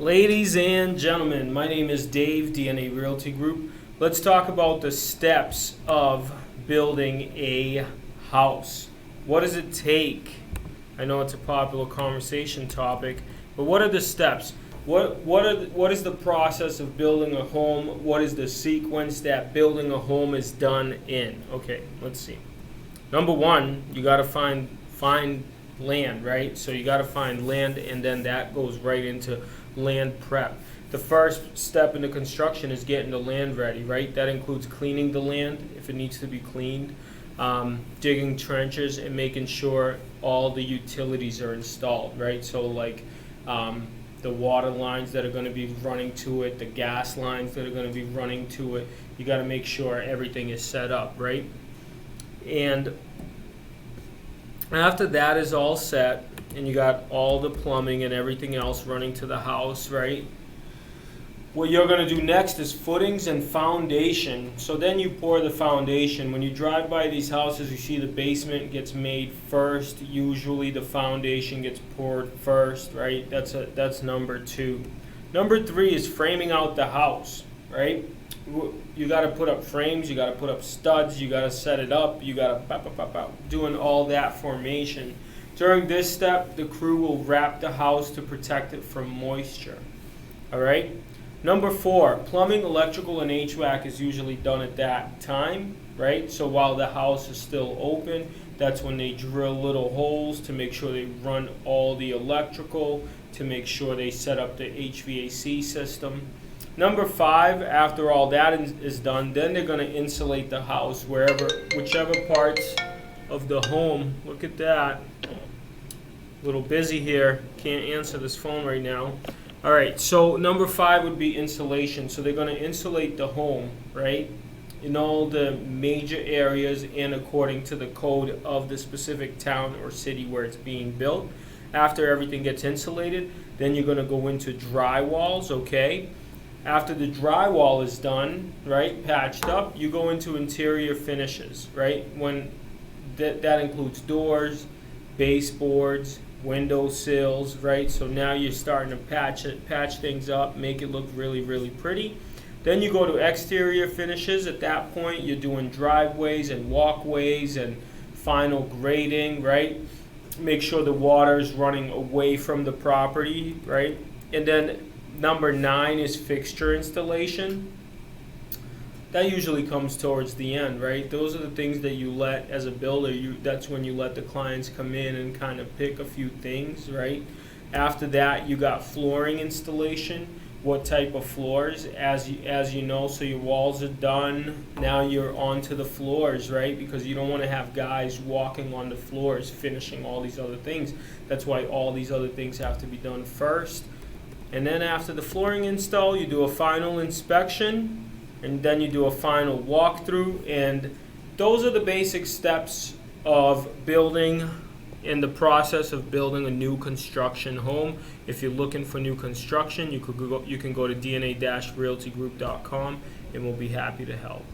Ladies and gentlemen, my name is Dave, DNA Realty Group. Let's talk about the steps of building a house. What does it take? I know it's a popular conversation topic, but what are the steps? What is the process of building a home? What is the sequence that building a home is done in? Okay, let's see. Number one, you got to find land, right? So you got to find land, and then that goes right into land prep. The first step in the construction is getting the land ready, right? That includes cleaning the land if it needs to be cleaned, digging trenches, and making sure all the utilities are installed, right? So like the water lines that are going to be running to it, the gas lines that are going to be running to it, you got to make sure everything is set up, right? And after that is all set, and you got all the plumbing and everything else running to the house, right? What you're going to do next is footings and foundation. So then you pour the foundation. When you drive by these houses, you see the basement gets made first. Usually the foundation gets poured first, right? That's number two. Number three is framing out the house, right? You got to put up frames, you got to put up studs, you got to set it up, you got to doing all that formation. During this step, the crew will wrap the house to protect it from moisture. All right? Number four, plumbing, electrical, and HVAC is usually done at that time, right? So while the house is still open, that's when they drill little holes to make sure they run all the electrical, to make sure they set up the HVAC system. Number five, after all that is done, then they're going to insulate the house whichever parts of the home. Look at that. A little busy here. Can't answer this phone right now. All right, so number five would be insulation. So they're going to insulate the home, right, in all the major areas and according to the code of the specific town or city where it's being built. After everything gets insulated, then you're going to go into drywalls, okay? After the drywall is done, right, patched up, you go into interior finishes, right? When that includes doors, baseboards, window sills, right? So now you're starting to patch things up, make it look really, really pretty. Then you go to exterior finishes. At that point, you're doing driveways and walkways and final grading, right? Make sure the water is running away from the property, right? And then number 9 is fixture installation. That usually comes towards the end, right? Those are the things that you let, as a builder, that's when you let the clients come in and kind of pick a few things, right? After that, you got flooring installation. What type of floors, as you know, so your walls are done. Now you're onto the floors, right? Because you don't want to have guys walking on the floors finishing all these other things. That's why all these other things have to be done first. And then after the flooring install, you do a final inspection, and then you do a final walkthrough. And those are the basic steps of building, in the process of building a new construction home. If you're looking for new construction, you can go to dna-realtygroup.com, and we'll be happy to help.